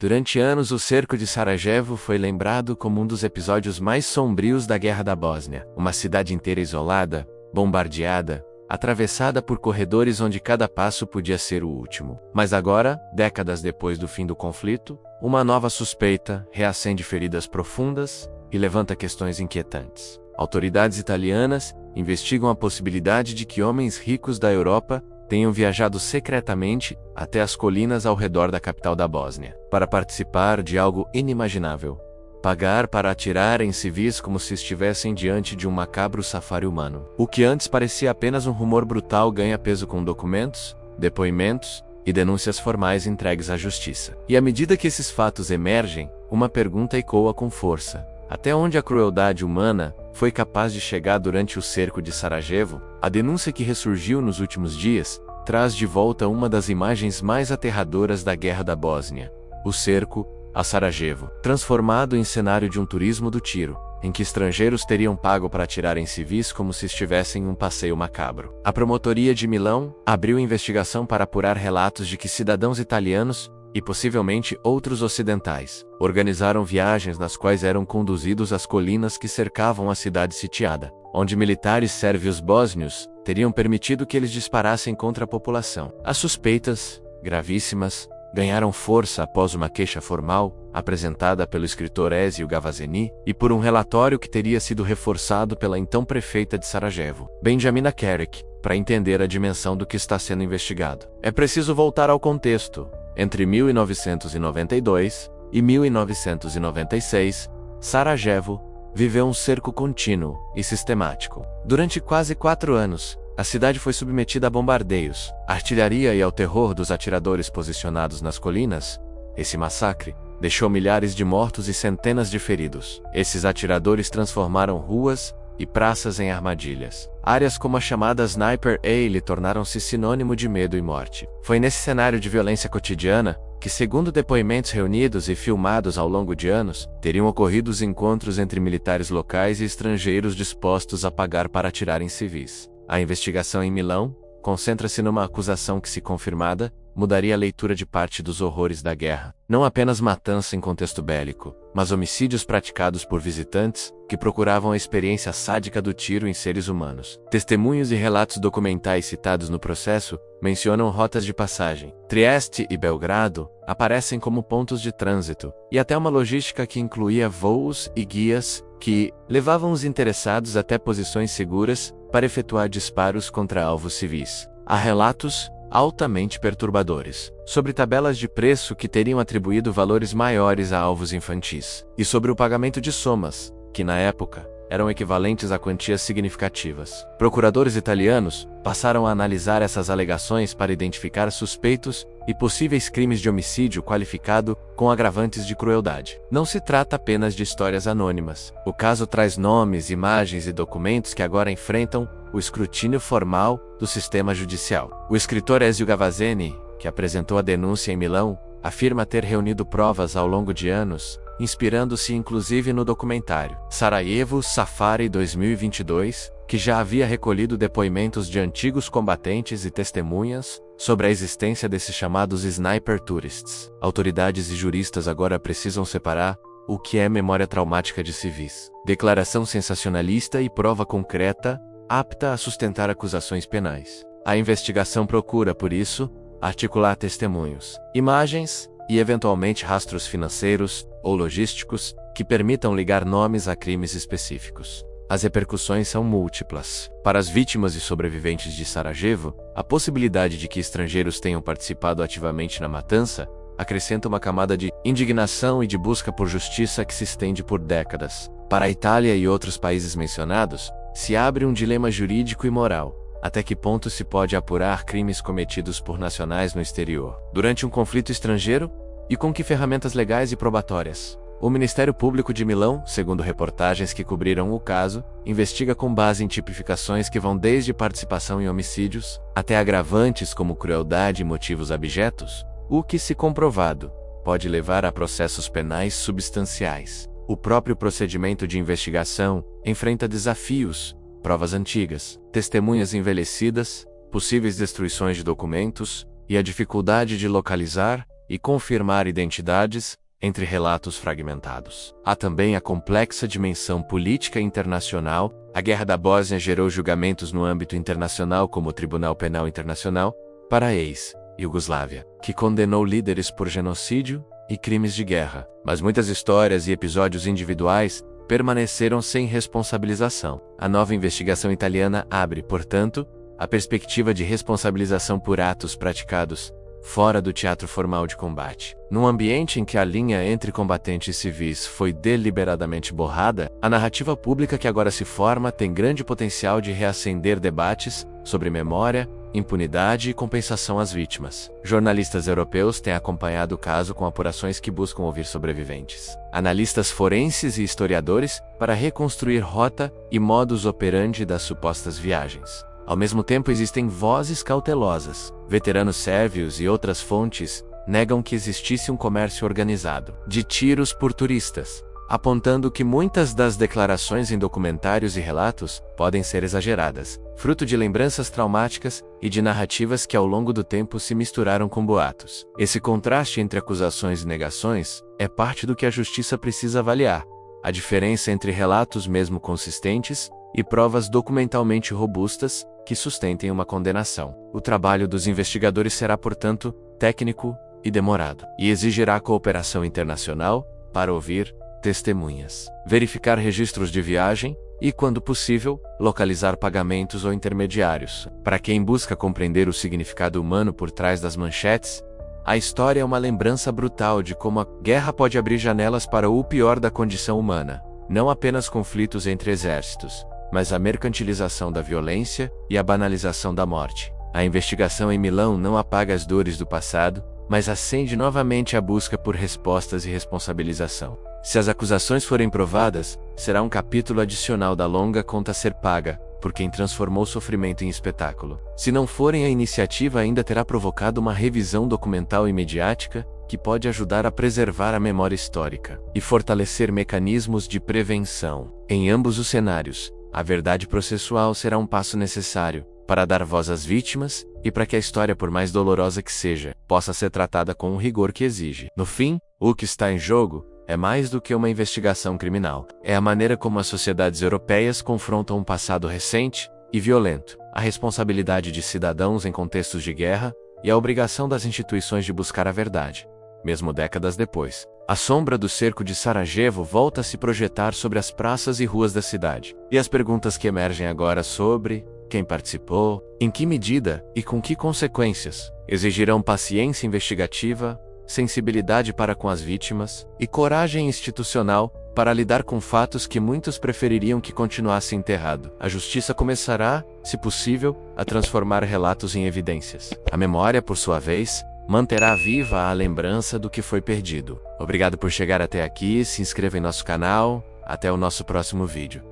Durante anos, o cerco de Sarajevo foi lembrado como um dos episódios mais sombrios da Guerra da Bósnia. Uma cidade inteira isolada, bombardeada, atravessada por corredores onde cada passo podia ser o último. Mas agora, décadas depois do fim do conflito, uma nova suspeita reacende feridas profundas e levanta questões inquietantes. Autoridades italianas investigam a possibilidade de que homens ricos da Europa tenham viajado secretamente até as colinas ao redor da capital da Bósnia, para participar de algo inimaginável: pagar para atirar em civis como se estivessem diante de um macabro safari humano. O que antes parecia apenas um rumor brutal ganha peso com documentos, depoimentos e denúncias formais entregues à justiça. E à medida que esses fatos emergem, uma pergunta ecoa com força: até onde a crueldade humana foi capaz de chegar durante o cerco de Sarajevo? A denúncia que ressurgiu nos últimos dias traz de volta uma das imagens mais aterradoras da Guerra da Bósnia: o cerco a Sarajevo, transformado em cenário de um turismo do tiro, em que estrangeiros teriam pago para atirar em civis como se estivessem em um passeio macabro. A Promotoria de Milão abriu investigação para apurar relatos de que cidadãos italianos e possivelmente outros ocidentais organizaram viagens nas quais eram conduzidos às colinas que cercavam a cidade sitiada, onde militares sérvios bósnios teriam permitido que eles disparassem contra a população. As suspeitas, gravíssimas, ganharam força após uma queixa formal apresentada pelo escritor Ezio Gavazeni e por um relatório que teria sido reforçado pela então prefeita de Sarajevo, Benjamina Kerik, para entender a dimensão do que está sendo investigado. É preciso voltar ao contexto. Entre 1992 e 1996, Sarajevo viveu um cerco contínuo e sistemático. Durante quase 4 anos, a cidade foi submetida a bombardeios, artilharia e ao terror dos atiradores posicionados nas colinas. Esse massacre deixou milhares de mortos e centenas de feridos. Esses atiradores transformaram ruas e praças em armadilhas. Áreas como a chamada Sniper Alley tornaram-se sinônimo de medo e morte. Foi nesse cenário de violência cotidiana que, segundo depoimentos reunidos e filmados ao longo de anos, teriam ocorrido os encontros entre militares locais e estrangeiros dispostos a pagar para atirar em civis. A investigação em Milão concentra-se numa acusação que, se confirmada, mudaria a leitura de parte dos horrores da guerra. Não apenas matança em contexto bélico, mas homicídios praticados por visitantes que procuravam a experiência sádica do tiro em seres humanos. Testemunhos e relatos documentais citados no processo mencionam rotas de passagem. Trieste e Belgrado aparecem como pontos de trânsito, e até uma logística que incluía voos e guias que levavam os interessados até posições seguras para efetuar disparos contra alvos civis. Há relatos altamente perturbadores sobre tabelas de preço que teriam atribuído valores maiores a alvos infantis, e sobre o pagamento de somas, que na época eram equivalentes a quantias significativas. Procuradores italianos passaram a analisar essas alegações para identificar suspeitos e possíveis crimes de homicídio qualificado com agravantes de crueldade. Não se trata apenas de histórias anônimas. O caso traz nomes, imagens e documentos que agora enfrentam o escrutínio formal do sistema judicial. O escritor Ezio Gavazeni, que apresentou a denúncia em Milão, afirma ter reunido provas ao longo de anos, inspirando-se inclusive no documentário Sarajevo Safari 2022, que já havia recolhido depoimentos de antigos combatentes e testemunhas sobre a existência desses chamados sniper tourists. Autoridades e juristas agora precisam separar o que é memória traumática de civis, declaração sensacionalista e prova concreta apta a sustentar acusações penais. A investigação procura, por isso, articular testemunhos, imagens e eventualmente rastros financeiros ou logísticos que permitam ligar nomes a crimes específicos. As repercussões são múltiplas. Para as vítimas e sobreviventes de Sarajevo, a possibilidade de que estrangeiros tenham participado ativamente na matança acrescenta uma camada de indignação e de busca por justiça que se estende por décadas. Para a Itália e outros países mencionados, se abre um dilema jurídico e moral. Até que ponto se pode apurar crimes cometidos por nacionais no exterior durante um conflito estrangeiro? E com que ferramentas legais e probatórias? O Ministério Público de Milão, segundo reportagens que cobriram o caso, investiga com base em tipificações que vão desde participação em homicídios até agravantes como crueldade e motivos abjetos, o que, se comprovado, pode levar a processos penais substanciais. O próprio procedimento de investigação enfrenta desafios: provas antigas, testemunhas envelhecidas, possíveis destruições de documentos e a dificuldade de localizar e confirmar identidades entre relatos fragmentados. Há também a complexa dimensão política internacional. A Guerra da Bósnia gerou julgamentos no âmbito internacional, como o Tribunal Penal Internacional para a ex-Iugoslávia, que condenou líderes por genocídio e crimes de guerra. Mas muitas histórias e episódios individuais permaneceram sem responsabilização. A nova investigação italiana abre, portanto, a perspectiva de responsabilização por atos praticados fora do teatro formal de combate. Num ambiente em que a linha entre combatentes civis foi deliberadamente borrada, a narrativa pública que agora se forma tem grande potencial de reacender debates sobre memória, impunidade e compensação às vítimas. Jornalistas europeus têm acompanhado o caso com apurações que buscam ouvir sobreviventes, analistas forenses e historiadores para reconstruir rota e modus operandi das supostas viagens. Ao mesmo tempo, existem vozes cautelosas. Veteranos sérvios e outras fontes negam que existisse um comércio organizado de tiros por turistas, apontando que muitas das declarações em documentários e relatos podem ser exageradas, fruto de lembranças traumáticas e de narrativas que ao longo do tempo se misturaram com boatos. Esse contraste entre acusações e negações é parte do que a justiça precisa avaliar. A diferença entre relatos mesmo consistentes e provas documentalmente robustas que sustentem uma condenação. O trabalho dos investigadores será, portanto, técnico e demorado, e exigirá cooperação internacional para ouvir testemunhas, verificar registros de viagem e, quando possível, localizar pagamentos ou intermediários. Para quem busca compreender o significado humano por trás das manchetes, a história é uma lembrança brutal de como a guerra pode abrir janelas para o pior da condição humana, não apenas conflitos entre exércitos, mas a mercantilização da violência e a banalização da morte. A investigação em Milão não apaga as dores do passado, mas acende novamente a busca por respostas e responsabilização. Se as acusações forem provadas, será um capítulo adicional da longa conta a ser paga por quem transformou sofrimento em espetáculo. Se não forem, a iniciativa ainda terá provocado uma revisão documental e mediática que pode ajudar a preservar a memória histórica e fortalecer mecanismos de prevenção. Em ambos os cenários, a verdade processual será um passo necessário para dar voz às vítimas e para que a história, por mais dolorosa que seja, possa ser tratada com o rigor que exige. No fim, o que está em jogo é mais do que uma investigação criminal. É a maneira como as sociedades europeias confrontam um passado recente e violento, a responsabilidade de cidadãos em contextos de guerra e a obrigação das instituições de buscar a verdade, mesmo décadas depois. A sombra do cerco de Sarajevo volta a se projetar sobre as praças e ruas da cidade. E as perguntas que emergem agora sobre quem participou, em que medida e com que consequências, exigirão paciência investigativa, sensibilidade para com as vítimas e coragem institucional para lidar com fatos que muitos prefeririam que continuasse enterrado. A justiça começará, se possível, a transformar relatos em evidências. A memória, por sua vez, manterá viva a lembrança do que foi perdido. Obrigado por chegar até aqui, se inscreva em nosso canal, até o nosso próximo vídeo.